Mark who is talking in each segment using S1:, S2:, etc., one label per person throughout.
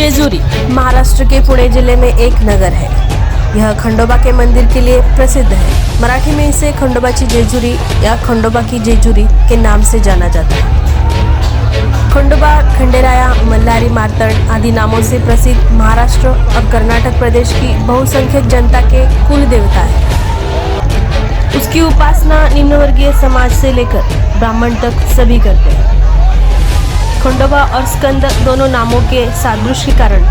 S1: जेजुरी महाराष्ट्र के पुणे जिले में एक नगर है। यह खंडोबा के मंदिर के लिए प्रसिद्ध है। मराठी में इसे खंडोबाची जेजुरी या खंडोबा की जेजुरी के नाम से जाना जाता है। खंडोबा, खंडेराया, मल्लारी, मार्तंड आदि नामों से प्रसिद्ध महाराष्ट्र और कर्नाटक प्रदेश की बहुसंख्यक जनता के कुल देवता है। उसकी उपासना निम्नवर्गीय समाज से लेकर ब्राह्मण तक सभी करते हैं। खंडोबा और स्कंद दोनों नामों के सादृश्य के कारण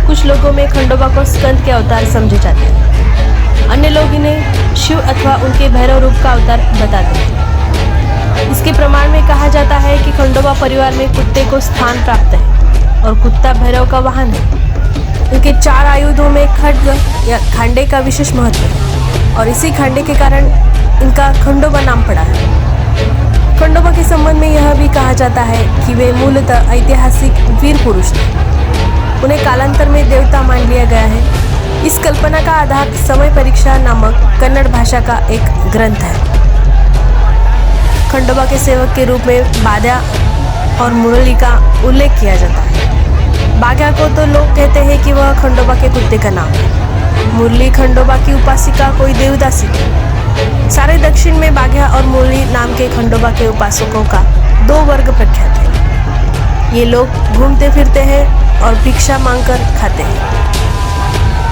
S1: कुछ लोगों में खंडोबा को स्कंद के अवतार समझे जाते हैं। अन्य लोग इन्हें शिव अथवा उनके भैरव रूप का अवतार बताते हैं। इसके प्रमाण में कहा जाता है कि खंडोबा परिवार में कुत्ते को स्थान प्राप्त है और कुत्ता भैरव का वाहन है। इनके 4 आयुधों में खड्ग या खांडे का विशेष महत्व है और इसी खांडे के कारण इनका खंडोबा नाम पड़ा है। खंडोबा के संबंध में यह भी कहा जाता है कि वे मूलतः ऐतिहासिक वीर पुरुष थे। उन्हें कालांतर में देवता मान लिया गया है। इस कल्पना का आधार समय परीक्षा नामक कन्नड़ भाषा का एक ग्रंथ है। खंडोबा के सेवक के रूप में बाग्या और मुरली का उल्लेख किया जाता है। बाग्या को तो लोग कहते हैं कि वह खंडोबा के कुत्ते का नाम है। मुरली खंडोबा की उपासिका कोई देवदासी थी। सारे दक्षिण में बाग्या और मुरली नाम के खंडोबा के उपासकों का 2 वर्ग प्रख्यात है। ये लोग घूमते फिरते हैं और भिक्षा मांगकर खाते हैं।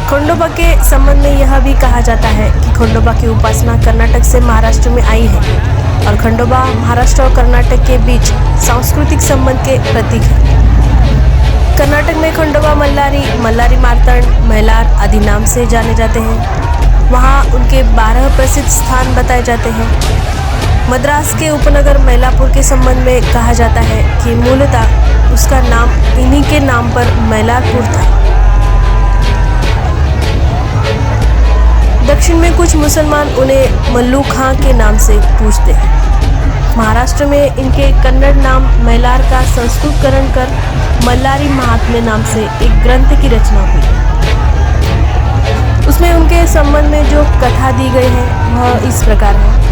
S1: खंडोबा के संबंध में यह भी कहा जाता है कि खंडोबा की उपासना कर्नाटक से महाराष्ट्र में आई है और खंडोबा महाराष्ट्र और कर्नाटक के बीच सांस्कृतिक संबंध के प्रतीक है। कर्नाटक में खंडोबा मल्लारी, मार्तंड, मैलार आदि नाम से जाने जाते हैं। वहाँ उनके 12 प्रसिद्ध स्थान बताए जाते हैं। मद्रास के उपनगर मैलापुर के संबंध में कहा जाता है कि मूलतः उसका नाम इन्हीं के नाम पर मैलारपुर था। दक्षिण में कुछ मुसलमान उन्हें मल्लू खां के नाम से पूजते हैं। महाराष्ट्र में इनके कन्नड़ नाम मैलार का संस्कृतकरण कर मल्लारी महात्म्य नाम से एक ग्रंथ की रचना हुई। उसमें उनके संबंध में जो कथा दी गई है वह इस प्रकार है।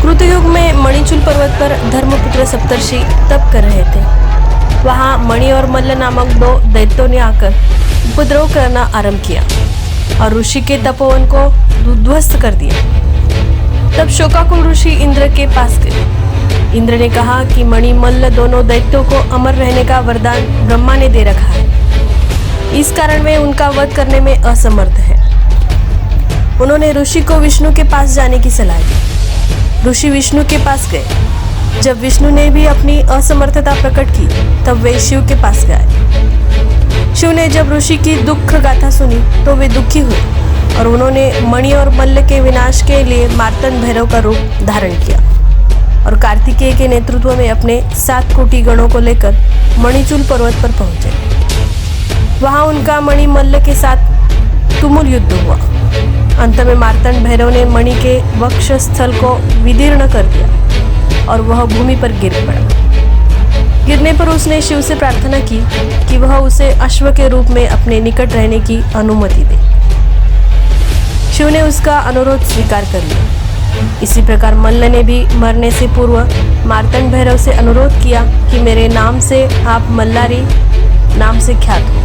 S1: कृतयुग में मणिचूल पर्वत पर धर्मपुत्र सप्तर्षि तप कर रहे थे। वहां मणि और मल्ल नामक 2 दैत्यों ने आकर उपद्रव करना आरंभ किया और ऋषि के तपोवन को उद्ध्वस्त कर दिया। तब शोकाकुल ऋषि इंद्र के पास गए। इंद्र ने कहा कि मणि मल्ल दोनों दैत्यों को अमर रहने का वरदान ब्रह्मा ने दे रखा है। इस कारण वे उनका वध करने में असमर्थ है। उन्होंने ऋषि को विष्णु के पास जाने की सलाह दी। ऋषि विष्णु के पास गए। जब विष्णु ने भी अपनी असमर्थता प्रकट की तब वे शिव के पास गए। शिव ने जब ऋषि की दुख गाथा सुनी तो वे दुखी हुए और उन्होंने मणि और मल्ल के विनाश के लिए मार्तंड भैरव का रूप धारण किया और कार्तिकेय के नेतृत्व में अपने 7 कोटि गणों को लेकर मणिचूल पर्वत पर पहुंचे। वहां उनका मणि मल्ल के साथ तुमुल युद्ध हुआ। अंत में मार्तंड भैरव ने मणि के वक्षस्थल को विदीर्ण कर दिया और वह भूमि पर गिर पड़ा। गिरने पर उसने शिव से प्रार्थना की कि वह उसे अश्व के रूप में अपने निकट रहने की अनुमति दे। शिव ने उसका अनुरोध स्वीकार कर लिया। इसी प्रकार मल्ल ने भी मरने से पूर्व मार्तंड भैरव से अनुरोध किया कि मेरे नाम से आप मल्लारी नाम से ख्यात हो।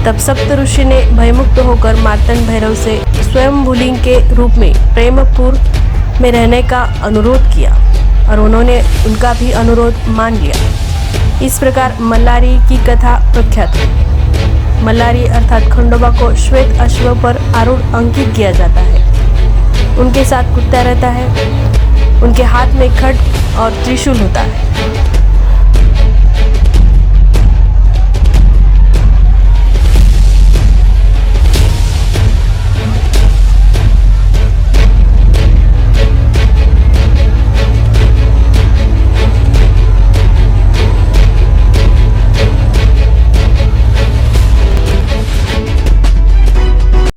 S1: तब सप्त ऋषि ने भयमुक्त होकर मार्तंड भैरव से स्वयं भूलिंग के रूप में प्रेमपुर में रहने का अनुरोध किया और उन्होंने उनका भी अनुरोध मान लिया। इस प्रकार मल्लारी की कथा प्रख्यात हुई। मल्लारी अर्थात खंडोबा को श्वेत अश्व पर आरूढ़ अंकित किया जाता है। उनके साथ कुत्ता रहता है। उनके हाथ में खड्ग और त्रिशूल होता है।